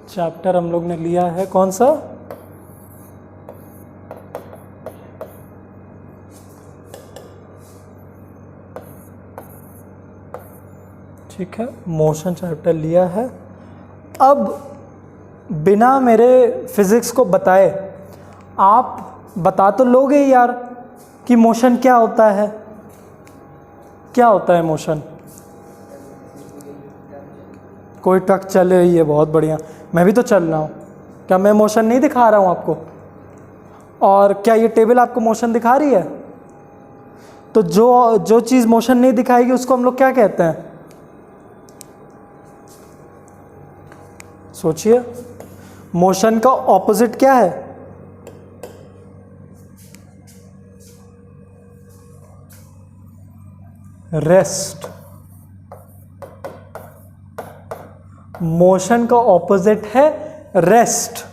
Chapter हम लोग ने लिया है कौन सा? ठीक है, मोशन चैप्टर लिया है। अब बिना मेरे फिजिक्स को बताए आप बता तो लोगे यार कि मोशन क्या होता है? क्या होता है मोशन? कोई ट्रक चल रही है, बहुत बढ़िया, मैं भी तो चल रहा हूँ। क्या मैं मोशन नहीं दिखा रहा हूँ आपको? और क्या ये टेबल आपको मोशन दिखा रही है? तो जो चीज़ मोशन नहीं दिखाएगी उसको हम लोग क्या कहते हैं? सोचिए, मोशन का ऑपोजिट क्या है? रेस्ट। मोशन का ऑपोजिट है रेस्ट।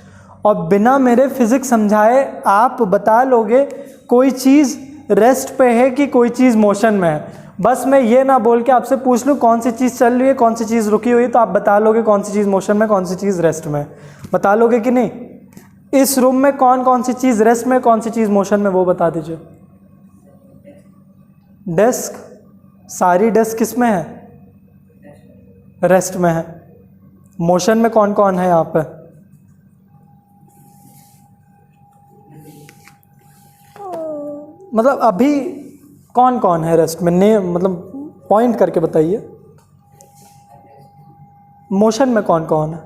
और बिना मेरे फिजिक्स समझाए आप बता लोगे कोई चीज़ रेस्ट पे है कि कोई चीज़ मोशन में है। बस मैं ये ना बोल के आपसे पूछ लूँ कौन सी चीज़ चल रही है, कौन सी चीज़ रुकी हुई है, तो आप बता लोगे कौन सी चीज़ मोशन में, कौन सी चीज़ रेस्ट में। बता लोगे कि नहीं? इस रूम में कौन कौन सी चीज़ रेस्ट में, कौन सी चीज़ मोशन में, वो बता दीजिए। डेस्क। सारी डेस्क किस में है? रेस्ट में है। मोशन में कौन कौन है यहाँ पे? मतलब अभी कौन कौन है रेस्ट में? मतलब पॉइंट करके बताइए। मोशन में कौन कौन है?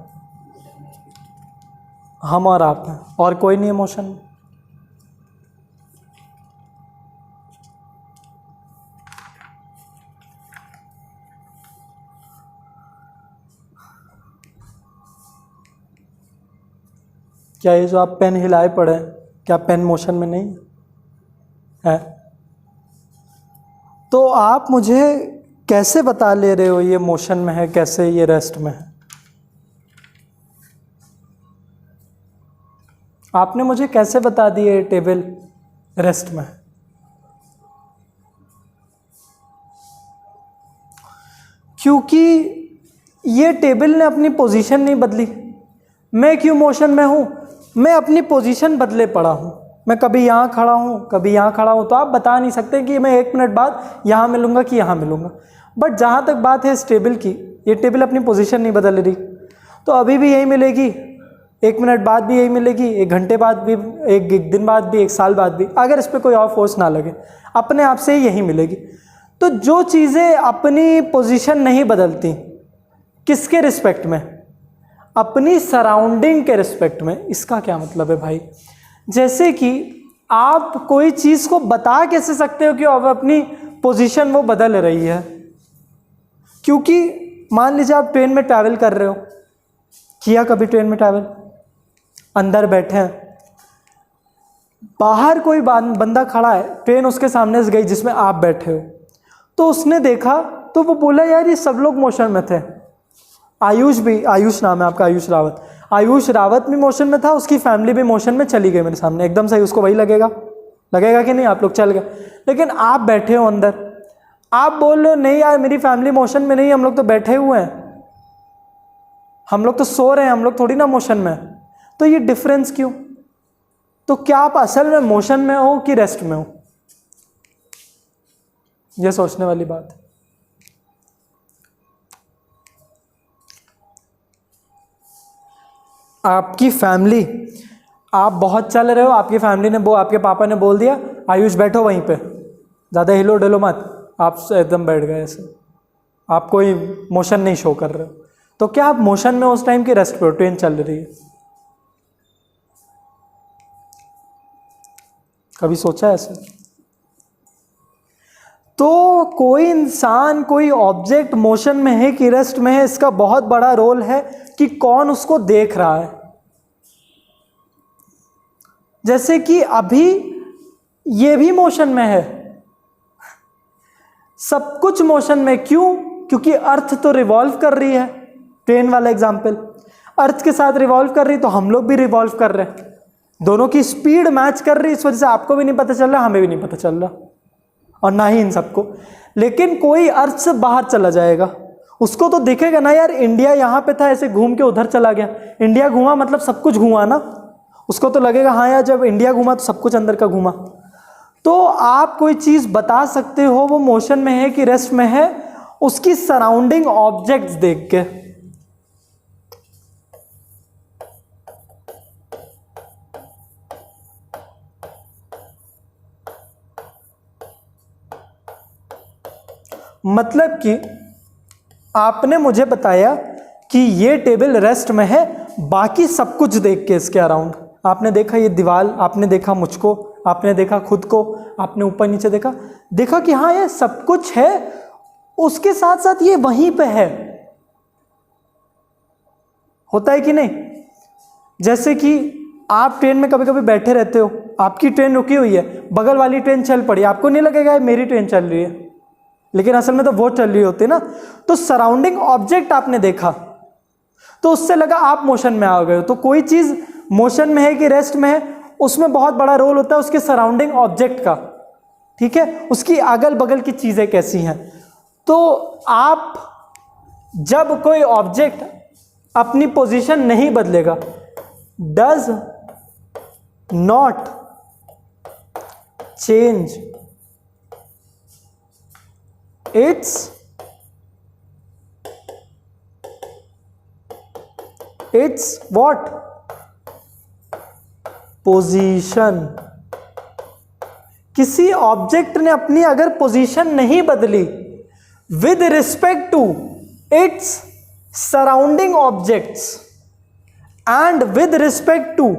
हम और आप हैं, और कोई नहीं है मोशन में। क्या ये जो आप पेन हिलाए पड़े हैं, क्या पेन मोशन में नहीं है? तो आप मुझे कैसे बता ले रहे हो ये मोशन में है, कैसे ये रेस्ट में है? आपने मुझे कैसे बता दिया ये टेबल रेस्ट में है? क्योंकि ये टेबल ने अपनी पोजीशन नहीं बदली। मैं क्यों मोशन में हूँ? मैं अपनी पोजीशन बदले पड़ा हूँ। मैं कभी यहाँ खड़ा हूँ, कभी यहाँ खड़ा हूँ, तो आप बता नहीं सकते कि मैं 1 मिनट बाद यहाँ मिलूँगा कि यहाँ मिलूँगा। बट जहाँ तक बात है इस टेबल की, ये टेबल अपनी पोजीशन नहीं बदल रही, तो अभी भी यही मिलेगी, 1 मिनट बाद भी यही मिलेगी, 1 घंटे बाद भी, एक दिन बाद भी, 1 साल बाद भी, अगर इस पर कोई और फोर्स ना लगे, अपने आप से ही यही मिलेगी। तो जो चीज़ें अपनी पोजीशन नहीं बदलती, किसके रिस्पेक्ट में? अपनी सराउंडिंग के रिस्पेक्ट में। इसका क्या मतलब है भाई? जैसे कि आप कोई चीज़ को बता कैसे सकते हो कि अब अपनी पोजीशन वो बदल रही है? क्योंकि मान लीजिए आप ट्रेन में ट्रैवल कर रहे हो, किया कभी ट्रेन में ट्रैवल? अंदर बैठे हैं, बाहर कोई बंदा खड़ा है, ट्रेन उसके सामने से गई जिसमें आप बैठे हो, तो उसने देखा तो वो बोला यार ये सब लोग मोशन में थे। आयुष भी, आयुष नाम है आपका, आयुष रावत, आयुष रावत भी मोशन में था, उसकी फैमिली भी मोशन में चली गई मेरे सामने, एकदम सही, उसको वही लगेगा कि नहीं? आप लोग चल गए। लेकिन आप बैठे हो अंदर, आप बोल रहे हो नहीं यार मेरी फैमिली मोशन में नहीं, हम लोग तो बैठे हुए हैं, हम लोग तो सो रहे हैं, हम लोग थोड़ी ना मोशन में। तो ये डिफरेंस क्यों? तो क्या आप असल में मोशन में हो कि रेस्ट में हो? ये सोचने वाली बात है। आपकी फैमिली, आप बहुत चल रहे हो, आपकी फैमिली ने आपके पापा ने बोल दिया आयुष बैठो वहीं पे, ज़्यादा हिलो डुलो मत, आप एकदम बैठ गए ऐसे, आप कोई मोशन नहीं शो कर रहे हो। तो क्या आप मोशन में उस टाइम की रेस्ट पे हो? ट्रेन चल रही है। कभी सोचा ऐसे? तो कोई इंसान, कोई ऑब्जेक्ट मोशन में है कि रेस्ट में है, इसका बहुत बड़ा रोल है कि कौन उसको देख रहा है। जैसे कि अभी ये भी मोशन में है, सब कुछ मोशन में। क्यों? क्योंकि अर्थ तो रिवॉल्व कर रही है। ट्रेन वाला एग्जाम्पल, अर्थ के साथ रिवॉल्व कर रही, तो हम लोग भी रिवॉल्व कर रहे हैं, दोनों की स्पीड मैच कर रही, इस वजह से आपको भी नहीं पता चल रहा, हमें भी नहीं पता चल रहा, और ना ही इन सबको। लेकिन कोई अर्थ से बाहर चला जाएगा, उसको तो दिखेगा ना यार, इंडिया यहाँ पे था ऐसे घूम के उधर चला गया, इंडिया घूमा मतलब सब कुछ घूमा ना, उसको तो लगेगा हाँ यार जब इंडिया घूमा तो सब कुछ अंदर का घूमा। तो आप कोई चीज़ बता सकते हो वो मोशन में है कि रेस्ट में है, उसकी सराउंडिंग ऑब्जेक्ट्स देख के। मतलब कि आपने मुझे बताया कि ये टेबल रेस्ट में है, बाकी सब कुछ देख के इसके अराउंड आपने देखा ये दीवार, आपने देखा मुझको, आपने देखा खुद को, आपने ऊपर नीचे देखा, देखा कि हाँ ये सब कुछ है, उसके साथ साथ ये वहीं पे है। होता है कि नहीं? जैसे कि आप ट्रेन में कभी कभी बैठे रहते हो, आपकी ट्रेन रुकी हुई है, बगल वाली ट्रेन चल पड़ी, आपको नहीं लगेगा मेरी ट्रेन चल रही है, लेकिन असल में तो वो चल रही होती है ना। तो सराउंडिंग ऑब्जेक्ट आपने देखा तो उससे लगा आप मोशन में आ गए हो। तो कोई चीज मोशन में है कि रेस्ट में है, उसमें बहुत बड़ा रोल होता है उसके सराउंडिंग ऑब्जेक्ट का, ठीक है, उसकी अगल बगल की चीजें कैसी हैं। तो आप जब कोई ऑब्जेक्ट अपनी पोजीशन नहीं बदलेगा, does not change its what position. किसी ऑब्जेक्ट ने अपनी अगर पोजीशन नहीं बदली with respect to its surrounding objects and with respect to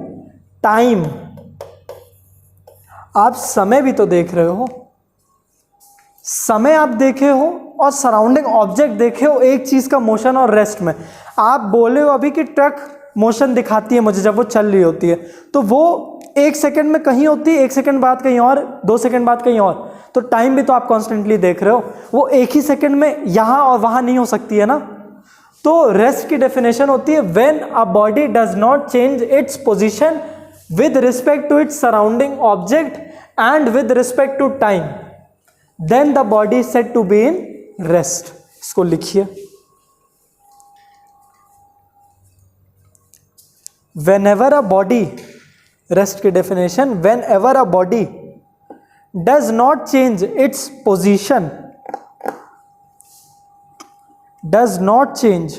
time. आप समय भी तो देख रहे हो, समय आप देखे हो और सराउंडिंग ऑब्जेक्ट देखे हो, एक चीज का मोशन और रेस्ट में। आप बोले हो अभी कि ट्रक मोशन दिखाती है मुझे जब वो चल रही होती है, तो वो 1 सेकंड में कहीं होती है, 1 सेकंड बाद कहीं और, 2 सेकंड बाद कहीं और। तो टाइम भी तो आप कॉन्स्टेंटली देख रहे हो, वो एक ही सेकंड में यहां और वहां नहीं हो सकती है ना। तो रेस्ट की डेफिनेशन होती है when a body does not change its position with respect to its surrounding object and with respect to time, then the body is said to be in rest. इसको लिखिए, whenever a body, रेस्ट की definition, whenever a body does not change its position, does not change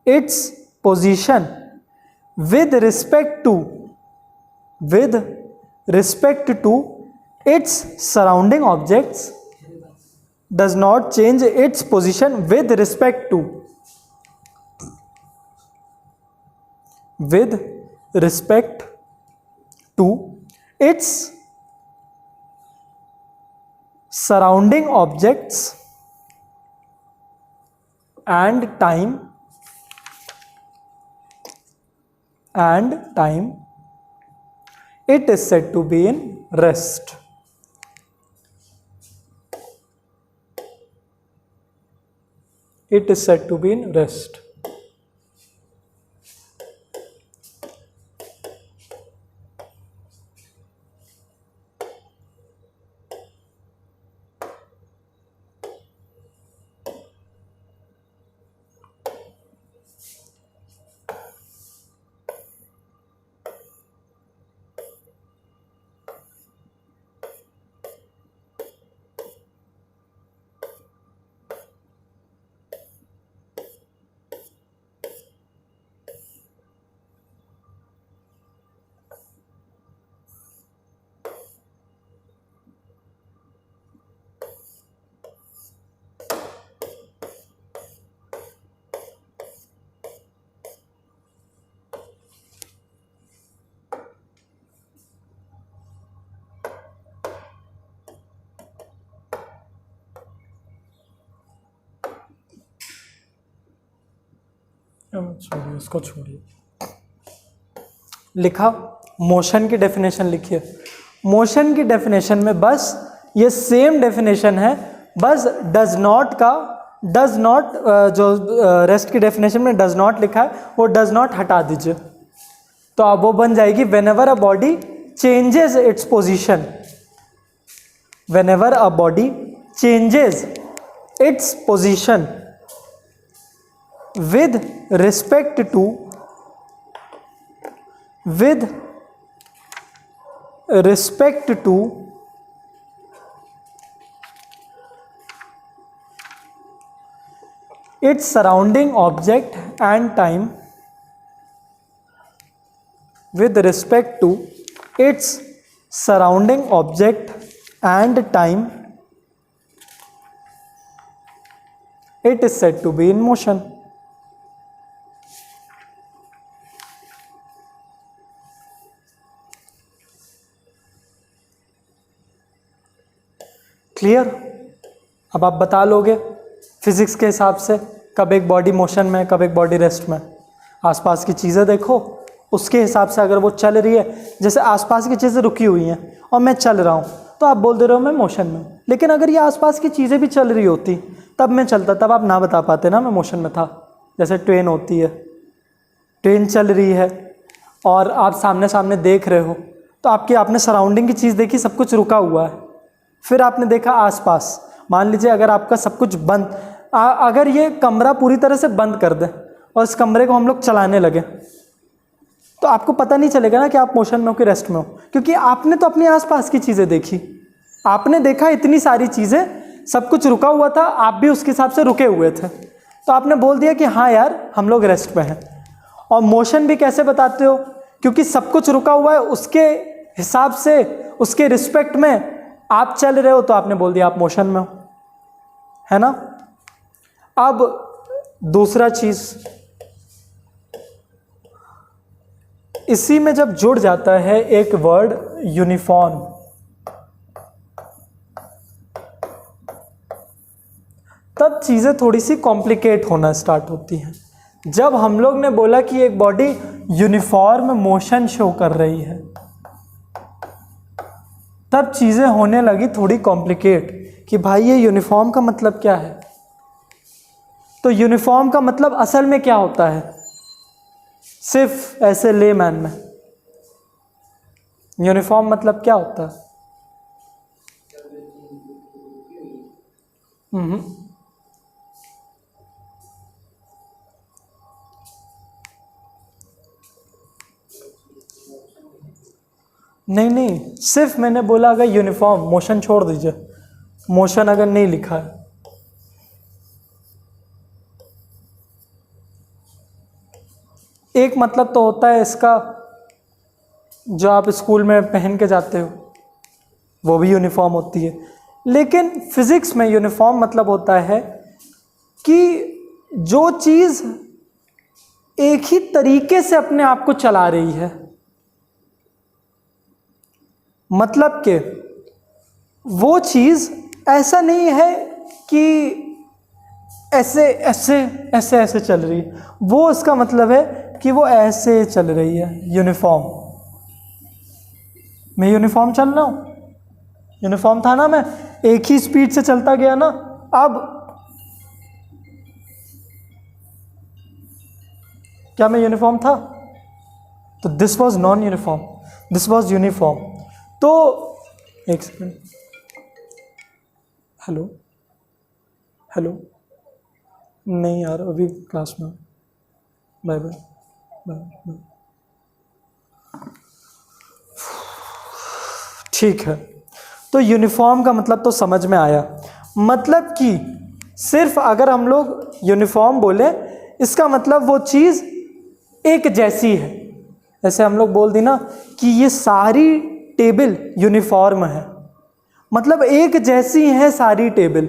its position with respect to its surrounding objects, does not change its position with respect to its surrounding objects and time, it is said to be in rest. It is said to be in rest. छोड़िए, इसको छोड़िए। लिखा, motion की definition लिखिए। Motion की definition में बस ये सेम डेफिनेशन है, बस डज नॉट का, डज नॉट जो रेस्ट की डेफिनेशन में डज नॉट लिखा है वो डज नॉट हटा दीजिए, तो अब वो बन जाएगी whenever a body changes its position, whenever a body changes its position with respect to its surrounding object and time, with respect to its surrounding object and time, it is said to be in motion. Clear? अब आप बता लोगे physics के हिसाब से कब एक body motion में, कब एक बॉडी रेस्ट में। आसपास की चीज़ें देखो, उसके हिसाब से अगर वो चल रही है, जैसे आसपास की चीज़ें रुकी हुई हैं और मैं चल रहा हूँ, तो आप बोल दे रहे हो मैं मोशन में हूँ। लेकिन अगर ये आसपास की चीज़ें भी चल रही होती तब मैं चलता, तब आप ना बता पाते ना मैं मोशन में था। जैसे ट्रेन होती है, ट्रेन चल रही है और आप सामने सामने देख रहे हो, तो आपने सराउंडिंग की चीज़ देखी, सब कुछ रुका हुआ है। फिर आपने देखा आसपास, मान लीजिए अगर आपका सब कुछ बंद, अगर ये कमरा पूरी तरह से बंद कर दे और इस कमरे को हम लोग चलाने लगे, तो आपको पता नहीं चलेगा ना कि आप मोशन में हो कि रेस्ट में हो, क्योंकि आपने तो अपने आसपास की चीज़ें देखी। आपने देखा इतनी सारी चीज़ें, सब कुछ रुका हुआ था, आप भी उसके हिसाब से रुके हुए थे, तो आपने बोल दिया कि हाँ यार हम लोग रेस्ट में हैं। और मोशन भी कैसे बताते हो? क्योंकि सब कुछ रुका हुआ है, उसके हिसाब से, उसके रिस्पेक्ट में आप चल रहे हो, तो आपने बोल दिया आप मोशन में हो, है ना। अब दूसरा चीज, इसी में जब जुड़ जाता है एक वर्ड यूनिफॉर्म, तब चीजें थोड़ी सी कॉम्प्लिकेट होना स्टार्ट होती हैं। जब हम लोग ने बोला कि एक बॉडी यूनिफॉर्म मोशन शो कर रही है, तब चीजें होने लगी थोड़ी कॉम्प्लिकेट कि भाई ये यूनिफॉर्म का मतलब क्या है। तो यूनिफॉर्म का मतलब असल में क्या होता है, सिर्फ ऐसे लेमैन में यूनिफॉर्म मतलब क्या होता है? नहीं, सिर्फ मैंने बोला अगर यूनिफॉर्म, मोशन छोड़ दीजिए, मोशन अगर नहीं लिखा है, एक मतलब तो होता है इसका जो आप स्कूल में पहन के जाते हो, वो भी यूनिफॉर्म होती है। लेकिन फिजिक्स में यूनिफॉर्म मतलब होता है कि जो चीज़ एक ही तरीके से अपने आप को चला रही है, मतलब कि वो चीज़ ऐसा नहीं है कि ऐसे ऐसे ऐसे ऐसे चल रही है, वो इसका मतलब है कि वो ऐसे चल रही है। यूनिफॉर्म, मैं यूनिफॉर्म चल रहा हूँ, यूनिफॉर्म था ना, मैं एक ही स्पीड से चलता गया ना। अब क्या मैं यूनिफॉर्म था? तो this was non uniform, this was uniform. तो एक सेकेंड, हेलो हेलो, नहीं यार अभी क्लास में, बाय बाय बाय बाय। ठीक है, तो यूनिफॉर्म का मतलब तो समझ में आया। मतलब कि सिर्फ अगर हम लोग यूनिफॉर्म बोले, इसका मतलब वो चीज़ एक जैसी है। जैसे हम लोग बोल दी ना कि ये सारी टेबल यूनिफॉर्म है, मतलब एक जैसी है सारी टेबल,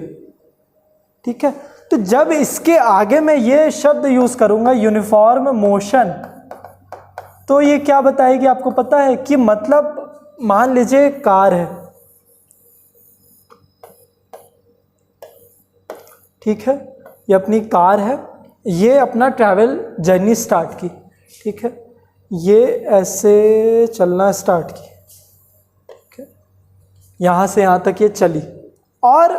ठीक है। तो जब इसके आगे मैं ये शब्द यूज करूंगा यूनिफॉर्म मोशन, तो ये क्या बताएगी आपको पता है? कि मतलब मान लीजिए कार है, ठीक है, ये अपनी कार है, ये अपना ट्रैवल जर्नी स्टार्ट की, ठीक है, ये ऐसे चलना स्टार्ट की, ठीक है, यहाँ से यहाँ तक ये चली, और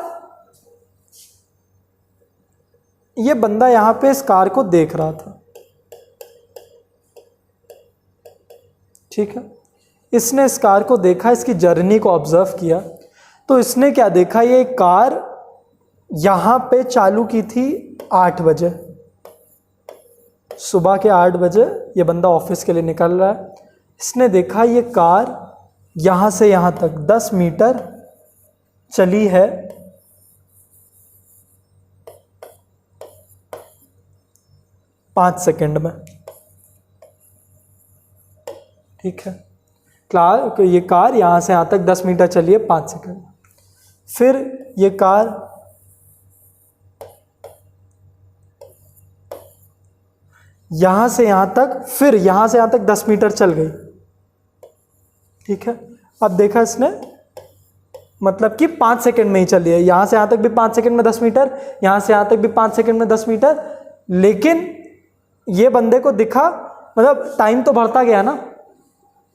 ये बंदा यहाँ पे इस कार को देख रहा था, ठीक है। इसने इस कार को देखा, इसकी जर्नी को ऑब्जर्व किया, तो इसने क्या देखा, ये कार यहाँ पे चालू की थी 8 बजे, सुबह के 8 बजे ये बंदा ऑफिस के लिए निकल रहा है। इसने देखा ये कार यहाँ से यहाँ तक 10 मीटर चली है 5 सेकंड में। ठीक है, ये कार यहाँ से यहाँ तक 10 मीटर चली है 5 सेकंड में। फिर ये कार यहाँ से यहाँ तक, फिर यहाँ से यहाँ तक 10 मीटर चल गई। ठीक है, अब देखा इसने, मतलब कि 5 सेकंड में ही चली है। यहाँ से यहाँ तक भी 5 सेकंड में 10 मीटर, यहाँ से यहाँ तक भी 5 सेकंड में 10 मीटर। लेकिन ये बंदे को दिखा, मतलब टाइम तो बढ़ता गया ना,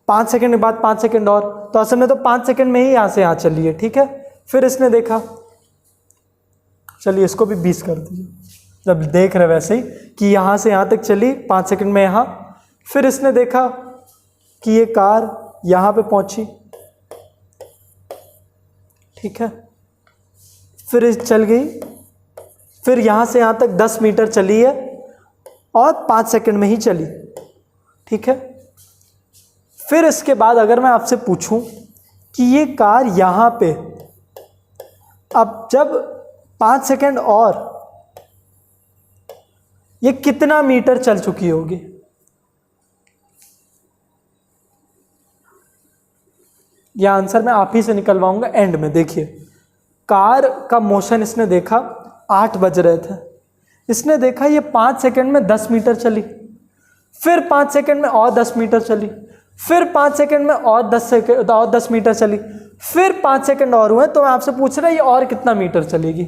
5 सेकंड के बाद 5 सेकंड और, तो असल में तो 5 सेकंड में ही यहाँ से यहाँ चली है। ठीक है, फिर इसने देखा, चलिए इसको भी 20 कर दीजिए, जब देख रहे वैसे ही कि यहाँ से यहाँ तक चली 5 सेकंड में यहाँ। फिर इसने देखा कि ये कार यहाँ पे पहुँची। ठीक है, फिर चल गई, फिर यहाँ से यहाँ तक 10 मीटर चली है और 5 सेकंड में ही चली। ठीक है, फिर इसके बाद अगर मैं आपसे पूछूं कि ये कार यहाँ पे अब जब 5 सेकंड और, ये कितना मीटर चल चुकी होगी? यह आंसर मैं आप ही से निकलवाऊंगा एंड में। देखिए, कार का मोशन इसने देखा, 8 बज रहे थे, इसने देखा ये 5 सेकंड में 10 मीटर चली, फिर 5 सेकंड में और 10 मीटर चली, फिर 5 सेकंड में और 10 मीटर चली, फिर 5 सेकंड और हुए। तो मैं आपसे पूछ रहा ये और कितना मीटर चलेगी?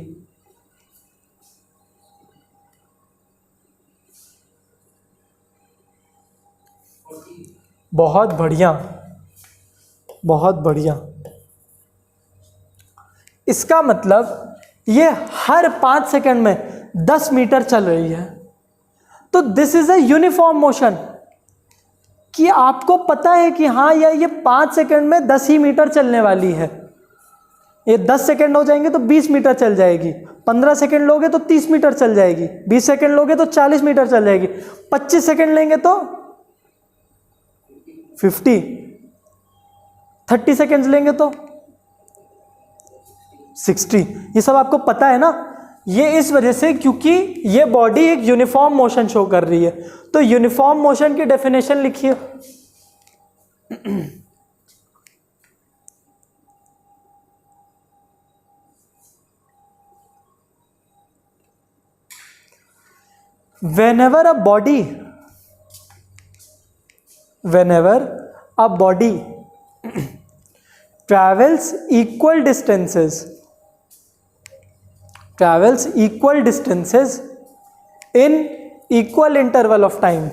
बहुत बढ़िया, बहुत बढ़िया। इसका मतलब ये हर 5 सेकंड में 10 मीटर चल रही है। तो this is a uniform motion, कि आपको पता है कि हाँ ये 5 सेकंड में 10 ही मीटर चलने वाली है। ये 10 सेकंड हो जाएंगे तो 20 मीटर चल जाएगी, 15 सेकंड लोगे तो 30 मीटर चल जाएगी, 20 सेकंड लोगे तो 40 मीटर चल जाएगी, 25 सेकंड लेंगे तो 50, 30 सेकंड्स लेंगे तो 60। ये सब आपको पता है ना। ये इस वजह से क्योंकि ये बॉडी एक यूनिफॉर्म मोशन शो कर रही है। तो यूनिफॉर्म मोशन की डेफिनेशन लिखिए। whenever a body travels equal distances in equal interval of time,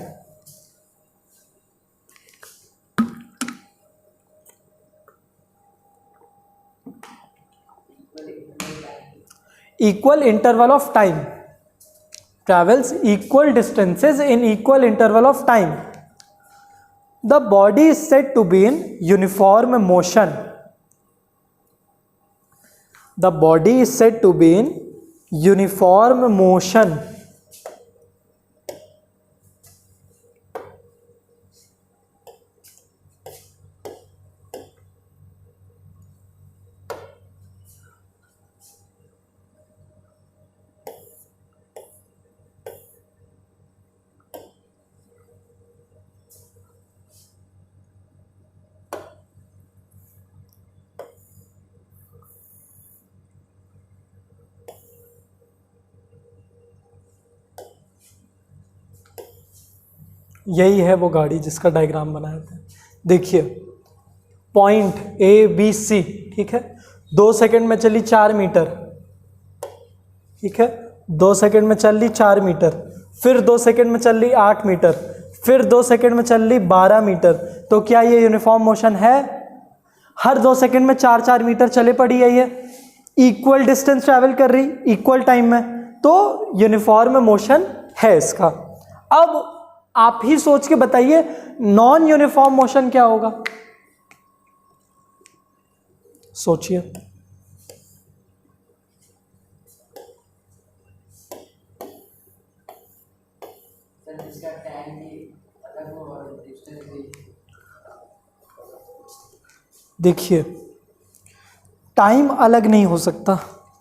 travels equal distances in equal interval of time, the body is said to be in uniform motion. The body is said to be in uniform motion. यही है वो गाड़ी जिसका diagram बनाया था। देखिए, point A B C, ठीक है, 2 सेकंड में चली 4 मीटर, ठीक है, 2 सेकंड में चल ली 4 मीटर, फिर 2 सेकंड में चल ली 8 मीटर, फिर 2 सेकंड में चल ली 12 मीटर। तो क्या ये यूनिफॉर्म मोशन है? हर 2 सेकंड में 4-4 मीटर चले पड़ी है, ये इक्वल डिस्टेंस ट्रैवल कर रही इक्वल टाइम में, तो यूनिफॉर्म मोशन है इसका। अब आप ही सोच के बताइए नॉन यूनिफॉर्म मोशन क्या होगा? सोचिए। देखिए टाइम अलग नहीं हो सकता,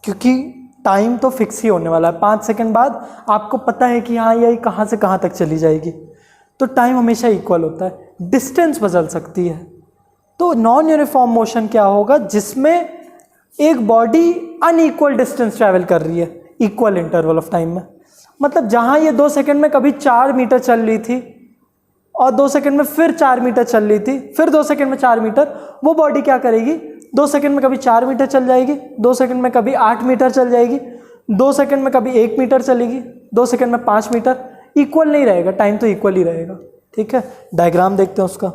क्योंकि टाइम तो फिक्स ही होने वाला है। 5 सेकंड बाद आपको पता है कि हाँ यही कहाँ से कहाँ तक चली जाएगी, तो टाइम हमेशा इक्वल होता है। डिस्टेंस बदल सकती है। तो नॉन यूनिफॉर्म मोशन क्या होगा, जिसमें एक बॉडी अनइक्वल डिस्टेंस ट्रैवल कर रही है इक्वल इंटरवल ऑफ टाइम में। मतलब जहाँ ये 2 सेकंड में कभी 4 मीटर चल रही थी और 2 सेकंड में फिर 4 मीटर चल रही थी, फिर 2 सेकंड में 4 मीटर, वो बॉडी क्या करेगी, 2 सेकंड में कभी 4 मीटर चल जाएगी, 2 सेकंड में कभी 8 मीटर चल जाएगी, 2 सेकंड में कभी 1 मीटर चलेगी, 2 सेकंड में 5 मीटर। इक्वल नहीं रहेगा, टाइम तो इक्वल ही रहेगा। ठीक है, डायग्राम देखते हैं उसका।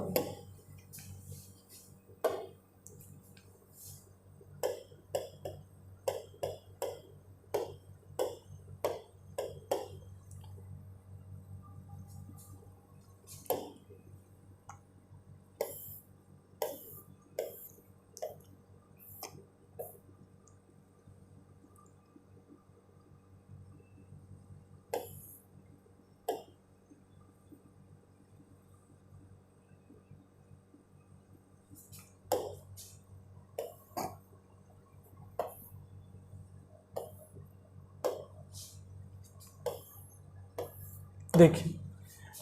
देखिए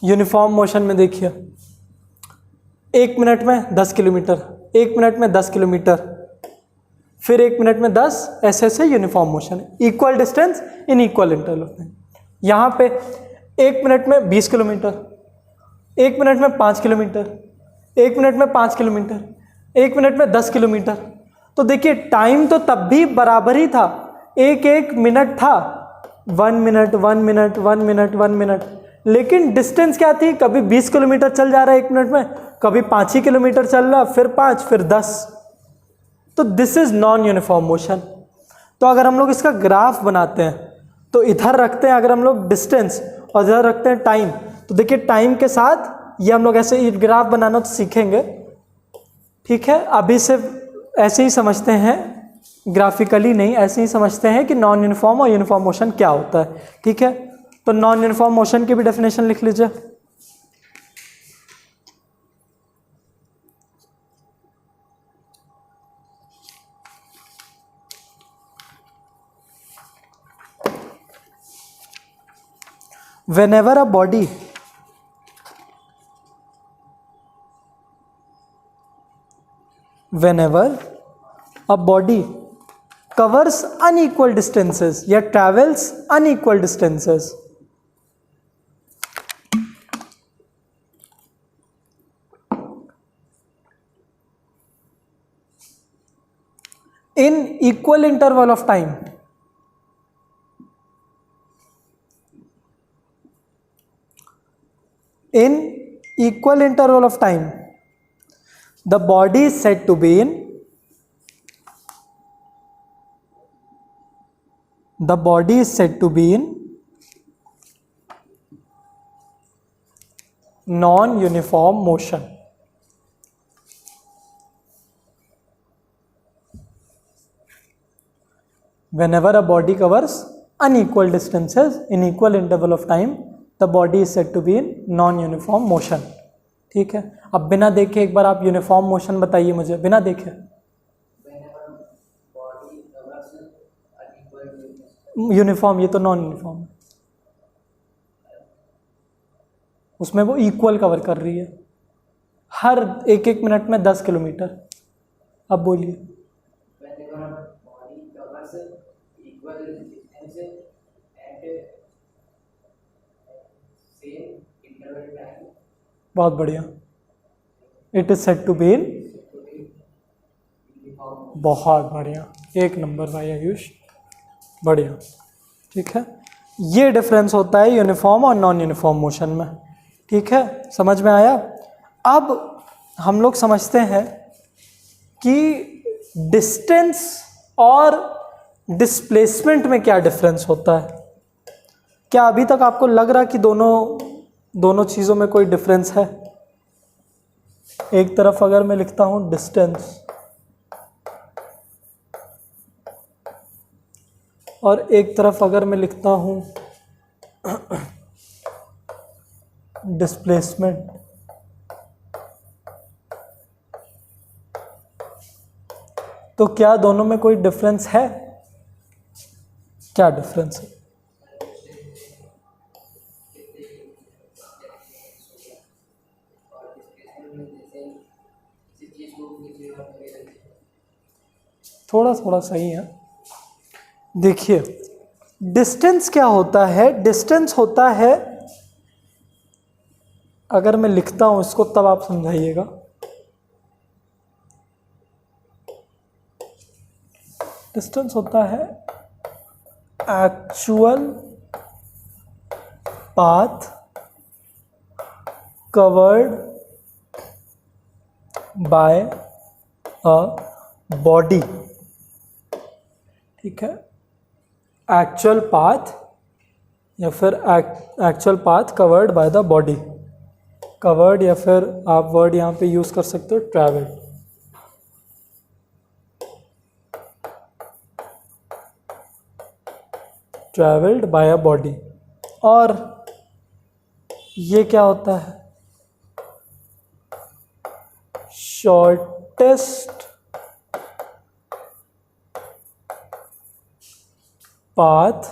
यूनिफॉर्म मोशन में देखिए 1 मिनट में 10 किलोमीटर, 1 मिनट में 10 किलोमीटर, फिर 1 मिनट में 10, ऐसे ऐसे यूनिफॉर्म मोशन है। Equal distance in equal interval. यहाँ पे 1 मिनट में 20 किलोमीटर, 1 मिनट में 5 किलोमीटर, 1 मिनट में 5 किलोमीटर, 1 मिनट में 10 किलोमीटर। तो देखिए टाइम तो तब भी बराबर ही था, एक एक मिनट था, 1 मिनट 1 मिनट 1 मिनट 1 मिनट, लेकिन डिस्टेंस क्या थी, कभी 20 किलोमीटर चल जा रहा है 1 मिनट में, कभी 5 ही किलोमीटर चल रहा, फिर 5, फिर 10। तो this is non uniform motion. तो अगर हम लोग इसका ग्राफ बनाते हैं तो इधर रखते हैं अगर हम लोग डिस्टेंस और इधर रखते हैं टाइम, तो देखिए टाइम के साथ ये हम लोग ऐसे ग्राफ बनाना तो सीखेंगे। ठीक है, अभी सिर्फ ऐसे ही समझते हैं, ग्राफिकली नहीं, ऐसे ही समझते हैं कि नॉन यूनिफॉर्म और यूनिफॉर्म मोशन क्या होता है। ठीक है, तो नॉन यूनिफॉर्म मोशन की भी डेफिनेशन लिख लीजिए। whenever a body covers unequal distances या travels unequal distances, in equal interval of time, in equal interval of time, the body is said to be in non-uniform motion. Whenever a body covers unequal distances in equal interval of time, the body is said to be in non-uniform motion. ठीक है, अब बिना देखे एक बार आप uniform motion बताइए मुझे, बिना देखे। यूनिफॉर्म, ये तो नॉन यूनिफॉर्म है, उसमें वो इक्वल कवर कर रही है हर 1-1 मिनट में 10 किलोमीटर। अब बोलिए। बहुत बढ़िया, it is said to be in, बहुत बढ़िया, 1 नंबर भाई आयुष, बढ़िया। ठीक है, ये डिफरेंस होता है यूनिफॉर्म और नॉन यूनिफॉर्म मोशन में। ठीक है, समझ में आया। अब हम लोग समझते हैं कि डिस्टेंस और डिस्प्लेसमेंट में क्या डिफरेंस होता है। क्या अभी तक आपको लग रहा कि दोनों चीज़ों में कोई डिफरेंस है? एक तरफ अगर मैं लिखता हूं डिस्टेंस और एक तरफ अगर मैं लिखता हूं डिस्प्लेसमेंट, तो क्या दोनों में कोई डिफरेंस है? क्या डिफरेंस है? थोड़ा थोड़ा सही है। देखिए, डिस्टेंस क्या होता है? डिस्टेंस होता है, अगर मैं लिखता हूं इसको तब आप समझाइएगा। डिस्टेंस होता है actual path covered by a body. ठीक है, एक्चुअल पाथ या फिर actual path covered by the body. Covered या फिर आप वर्ड यहाँ पे यूज कर सकते हो travelled. Travelled bye a body. और ये क्या होता है? Shortest path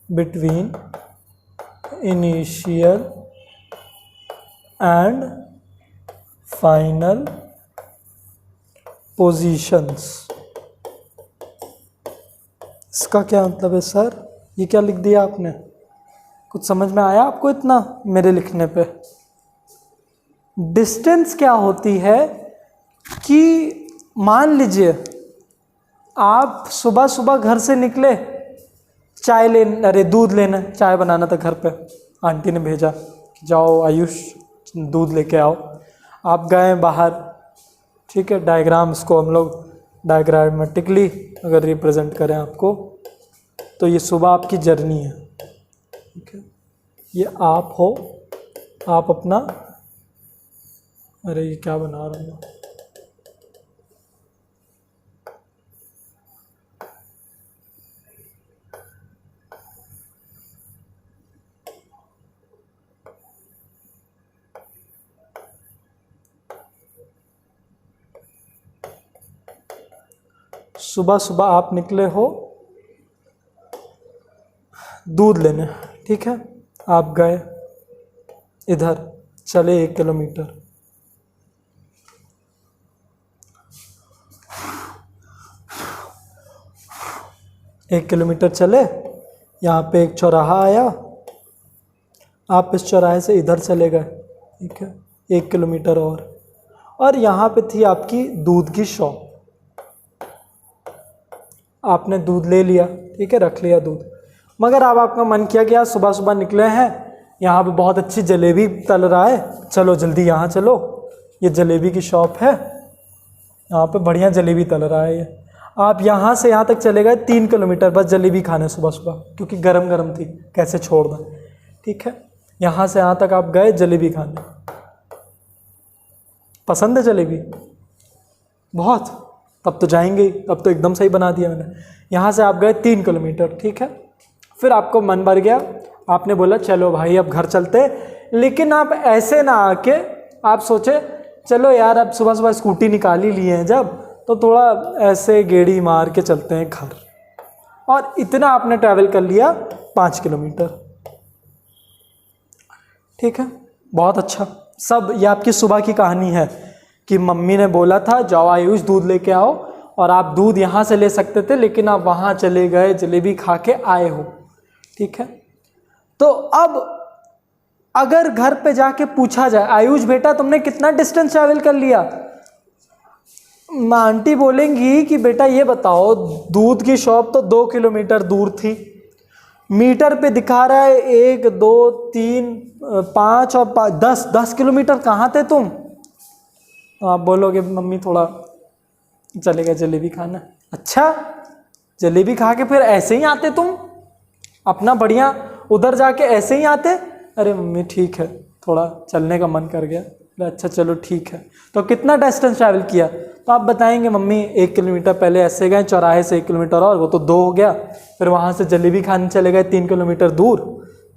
between initial and final positions। इसका क्या मतलब है सर? ये क्या लिख दिया आपने? कुछ समझ में आया आपको इतना मेरे लिखने पे? डिस्टेंस क्या होती है कि मान लीजिए आप सुबह सुबह घर से निकले, चाय लेने, अरे दूध लेना, चाय बनाना था घर पे, आंटी ने भेजा कि जाओ आयुष दूध लेके आओ। आप गए बाहर, ठीक है, डायग्राम, इसको हम लोग डायग्रामेटिकली अगर रिप्रेजेंट करें आपको, तो ये सुबह आपकी जर्नी है। ठीक है, ये आप हो, आप अपना, अरे ये क्या बना रहा हूँ, सुबह सुबह आप निकले हो दूध लेने। ठीक है, आप गए इधर, चले 1 किलोमीटर, एक किलोमीटर चले, यहाँ पे एक चौराहा आया, आप इस चौराहे से इधर चले गए। ठीक है, 1 किलोमीटर और यहाँ पे थी आपकी दूध की शॉप। आपने दूध ले लिया, ठीक है, रख लिया दूध, मगर अब आपका मन किया कि यार सुबह सुबह निकले हैं, यहाँ पे बहुत अच्छी जलेबी तल रहा है, चलो जल्दी यहाँ चलो, ये जलेबी की शॉप है, यहाँ पे बढ़िया जलेबी तल रहा है ये। आप यहाँ से यहाँ तक चले गए 3 किलोमीटर बस जलेबी खाने सुबह सुबह, क्योंकि गरम गरम थी, कैसे छोड़ दें। ठीक है, यहाँ से यहाँ तक आप गए जलेबी खाने। पसंद है जलेबी बहुत? तब तो जाएंगे, तब तो एकदम सही बना दिया मैंने। यहाँ से आप गए 3 किलोमीटर, ठीक है, फिर आपको मन भर गया, आपने बोला चलो भाई अब घर चलते, लेकिन आप ऐसे ना आके आप सोचे चलो यार अब सुबह सुबह स्कूटी निकाल ही लिए हैं जब, तो थोड़ा ऐसे गेड़ी मार के चलते हैं घर। और इतना आपने ट्रैवल कर लिया 5 किलोमीटर। ठीक है, बहुत अच्छा। सब ये आपकी सुबह की कहानी है कि मम्मी ने बोला था जाओ आयुष दूध लेके आओ, और आप दूध यहाँ से ले सकते थे लेकिन आप वहाँ चले गए, जलेबी खा के आए हो। ठीक है, तो अब अगर घर पे जाके पूछा जाए आयुष बेटा तुमने कितना डिस्टेंस ट्रैवल कर लिया, आंटी बोलेंगी कि बेटा ये बताओ दूध की शॉप तो 2 किलोमीटर दूर थी, मीटर पे दिखा रहा है 1 2 3 5 और 10 किलोमीटर, कहाँ थे तुम? आप बोलोगे मम्मी थोड़ा चले गए जलेबी खाना। अच्छा, जलेबी खा के फिर ऐसे ही आते तुम अपना बढ़िया, उधर जाके ऐसे ही आते? अरे मम्मी ठीक है, थोड़ा चलने का मन कर गया। अच्छा चलो ठीक है, तो कितना डिस्टेंस ट्रैवल किया? तो आप बताएंगे मम्मी 1 किलोमीटर पहले ऐसे गए, चौराहे से 1 किलोमीटर और, वो तो 2 हो गया, फिर वहाँ से जलेबी खाने चले गए 3 किलोमीटर दूर।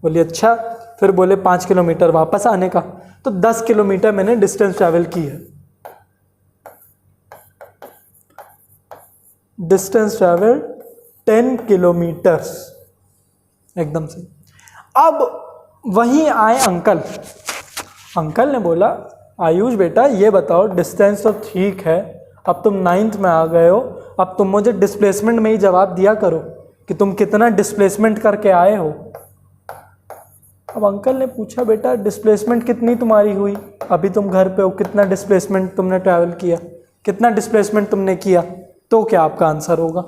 बोलिए अच्छा, फिर बोले 5 किलोमीटर वापस आने का, तो 10 किलोमीटर मैंने डिस्टेंस ट्रैवल की है। डिस्टेंस ट्रेवल 10 किलोमीटर्स, एकदम से। अब वहीं आए अंकल। अंकल ने बोला आयुष बेटा ये बताओ, डिस्टेंस तो ठीक है, अब तुम 9th में आ गए हो, अब तुम मुझे डिस्प्लेसमेंट में ही जवाब दिया करो कि तुम कितना डिस्प्लेसमेंट करके आए हो। अब अंकल ने पूछा बेटा डिस्प्लेसमेंट कितनी तुम्हारी हुई, अभी तुम घर पे हो, कितना डिस्प्लेसमेंट तुमने ट्रैवल किया, कितना डिस्प्लेसमेंट तुमने किया, तो क्या आपका आंसर होगा?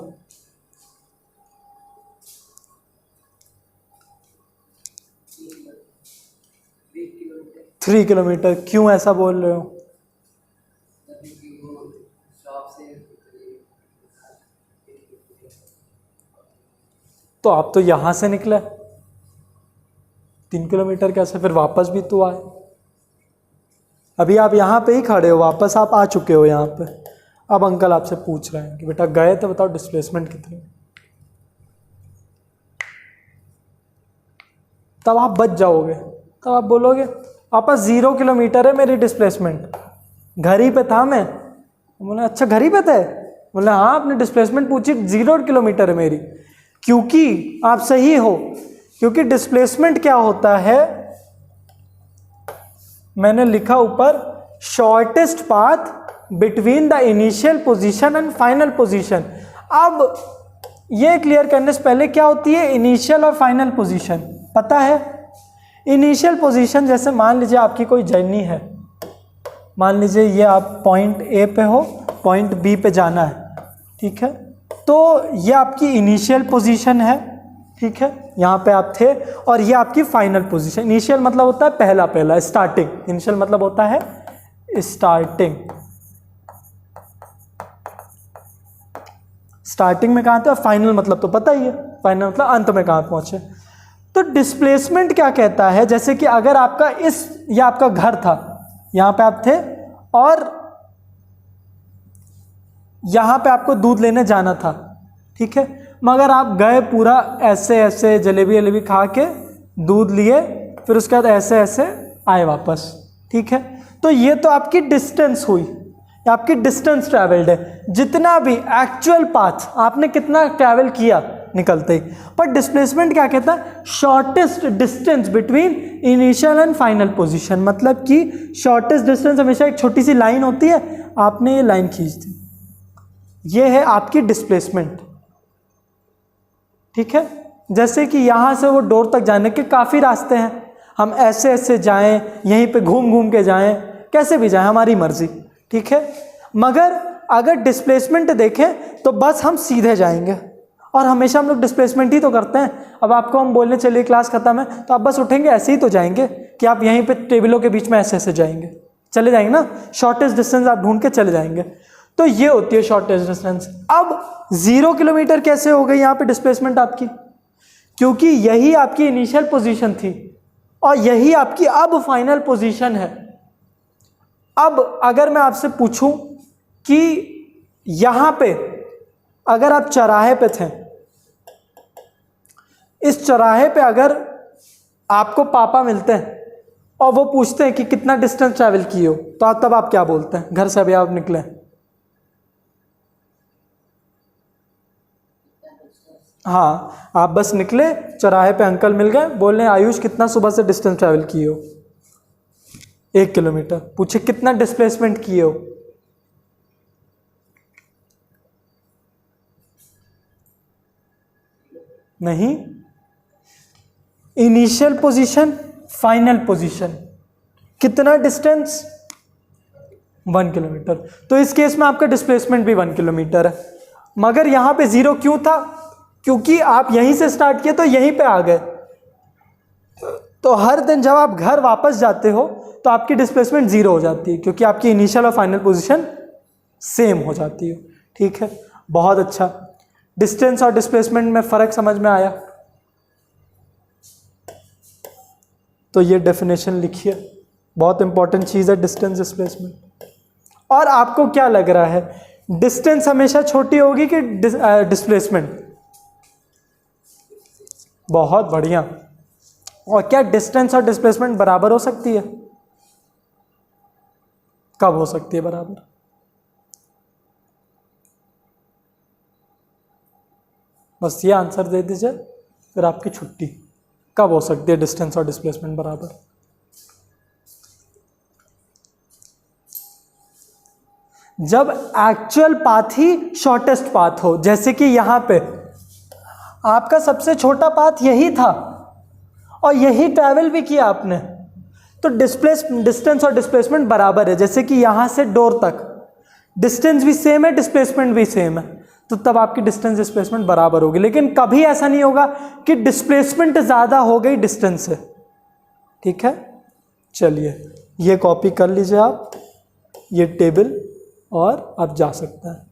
Three kilometre. क्यों ऐसा बोल रहे हो? तो आप तो यहां से निकले 3 किलोमीटर, कैसे फिर वापस भी तो आए? अभी आप यहाँ पे ही खड़े हो, वापस आप आ चुके हो यहाँ पे। अब अंकल आपसे पूछ रहे हैं कि बेटा गए तो बताओ डिस्प्लेसमेंट कितनी। तब आप बच जाओगे, तब आप बोलोगे वापस 0 किलोमीटर है मेरी डिस्प्लेसमेंट, घर ही पे था मैं। बोले अच्छा घर ही पे थे? बोले हाँ, आपने डिस्प्लेसमेंट पूछी, 0 किलोमीटर है मेरी। क्योंकि आप सही हो, क्योंकि डिस्प्लेसमेंट क्या होता है, मैंने लिखा ऊपर shortest path between the initial position and final position. अब ये क्लियर करने से पहले क्या होती है इनिशियल और फाइनल पोजीशन, पता है? इनिशियल पोजीशन जैसे मान लीजिए आपकी कोई जर्नी है, मान लीजिए ये आप पॉइंट ए पे हो, पॉइंट बी पे जाना है, ठीक है? तो ये आपकी इनिशियल पोजीशन है, ठीक है, यहाँ पे आप थे, और ये आपकी फाइनल पोजीशन। इनिशियल मतलब होता है पहला पहला, स्टार्टिंग। इनिशियल मतलब होता है स्टार्टिंग। स्टार्टिंग में कहाँ थे, और फाइनल मतलब तो पता ही है, फाइनल मतलब अंत में कहाँ पहुंचे। तो डिस्प्लेसमेंट क्या कहता है, जैसे कि अगर आपका ये आपका घर था, यहाँ पे आप थे, और यहाँ पे आपको दूध लेने जाना था, ठीक है, मगर आप गए पूरा ऐसे ऐसे जलेबी वलेबी खा के दूध लिए, फिर उसके बाद ऐसे ऐसे आए वापस, ठीक है? तो ये तो आपकी डिस्टेंस हुई, आपकी डिस्टेंस ट्रैवल्ड है, जितना भी एक्चुअल पाथ आपने कितना ट्रैवल किया निकलते ही। पर डिस्प्लेसमेंट क्या कहता है, shortest distance between initial and final position. मतलब कि शॉर्टेस्ट डिस्टेंस हमेशा एक छोटी सी लाइन होती है, आपने ये लाइन खींच दी, ये है आपकी डिस्प्लेसमेंट, ठीक है? जैसे कि यहां से वो डोर तक जाने के काफी रास्ते हैं, हम ऐसे ऐसे जाएं, यहीं पे घूम घूम के जाएं, कैसे भी जाएं, हमारी मर्जी, ठीक है? मगर अगर डिस्प्लेसमेंट देखें तो बस हम सीधे जाएंगे, और हमेशा हम लोग डिस्प्लेसमेंट ही तो करते हैं। अब आपको हम बोलने चलिए क्लास खत्म है, तो आप बस उठेंगे ऐसे ही तो जाएंगे कि आप यहीं पे टेबलों के बीच में ऐसे ऐसे जाएंगे, चले जाएंगे ना, शॉर्टेस्ट डिस्टेंस आप ढूंढ के चले जाएंगे। तो ये होती है शॉर्टेस्ट डिस्टेंस। अब 0 किलोमीटर कैसे हो गई यहाँ पे डिस्प्लेसमेंट आपकी, क्योंकि यही आपकी इनिशियल पोजीशन थी और यही आपकी अब फाइनल पोजीशन है। अब अगर मैं आपसे पूछूं कि यहां पे अगर आप चौराहे पे थे, इस चौराहे पे अगर आपको पापा मिलते हैं और वो पूछते हैं कि कितना डिस्टेंस ट्रैवल किए हो, तो तब आप क्या बोलते हैं? घर से अभी आप निकले, हाँ, आप बस निकले, चौराहे पे अंकल मिल गए, बोल रहे हैं आयुष कितना सुबह से डिस्टेंस ट्रैवल किए हो? 1 किलोमीटर। पूछे कितना डिस्प्लेसमेंट किए हो? नहीं, इनिशियल पोजीशन, फाइनल पोजीशन, कितना डिस्टेंस? 1 किलोमीटर। तो इस केस में आपका डिस्प्लेसमेंट भी 1 किलोमीटर है। मगर यहां पे 0 क्यों था? क्योंकि आप यहीं से स्टार्ट किए तो यहीं पे आ गए। तो हर दिन जब आप घर वापस जाते हो तो आपकी डिस्प्लेसमेंट 0 हो जाती है, क्योंकि आपकी इनिशियल और फाइनल पोजीशन सेम हो जाती है, ठीक है? बहुत अच्छा, डिस्टेंस और डिस्प्लेसमेंट में फ़र्क समझ में आया? तो ये डेफिनेशन लिखिए, बहुत इंपॉर्टेंट चीज़ है डिस्टेंस डिस्प्लेसमेंट। और आपको क्या लग रहा है, डिस्टेंस हमेशा छोटी होगी कि डिस्प्लेसमेंट? बहुत बढ़िया। और क्या डिस्टेंस और डिस्प्लेसमेंट बराबर हो सकती है? कब हो सकती है बराबर? बस ये आंसर दे दीजिए, फिर आपकी छुट्टी। कब हो सकती है डिस्टेंस और डिस्प्लेसमेंट बराबर? जब एक्चुअल पाथ ही शॉर्टेस्ट पाथ हो। जैसे कि यहां पे आपका सबसे छोटा पाथ यही था और यही ट्रैवल भी किया आपने, तो डिस्टेंस और डिस्प्लेसमेंट बराबर है। जैसे कि यहां से डोर तक डिस्टेंस भी सेम है, डिस्प्लेसमेंट भी सेम है, तो तब आपकी डिस्टेंस डिस्प्लेसमेंट बराबर होगी। लेकिन कभी ऐसा नहीं होगा कि डिस्प्लेसमेंट ज़्यादा हो गई डिस्टेंस से। ठीक है, चलिए ये कॉपी कर लीजिए आप, ये टेबल, और आप जा सकते हैं।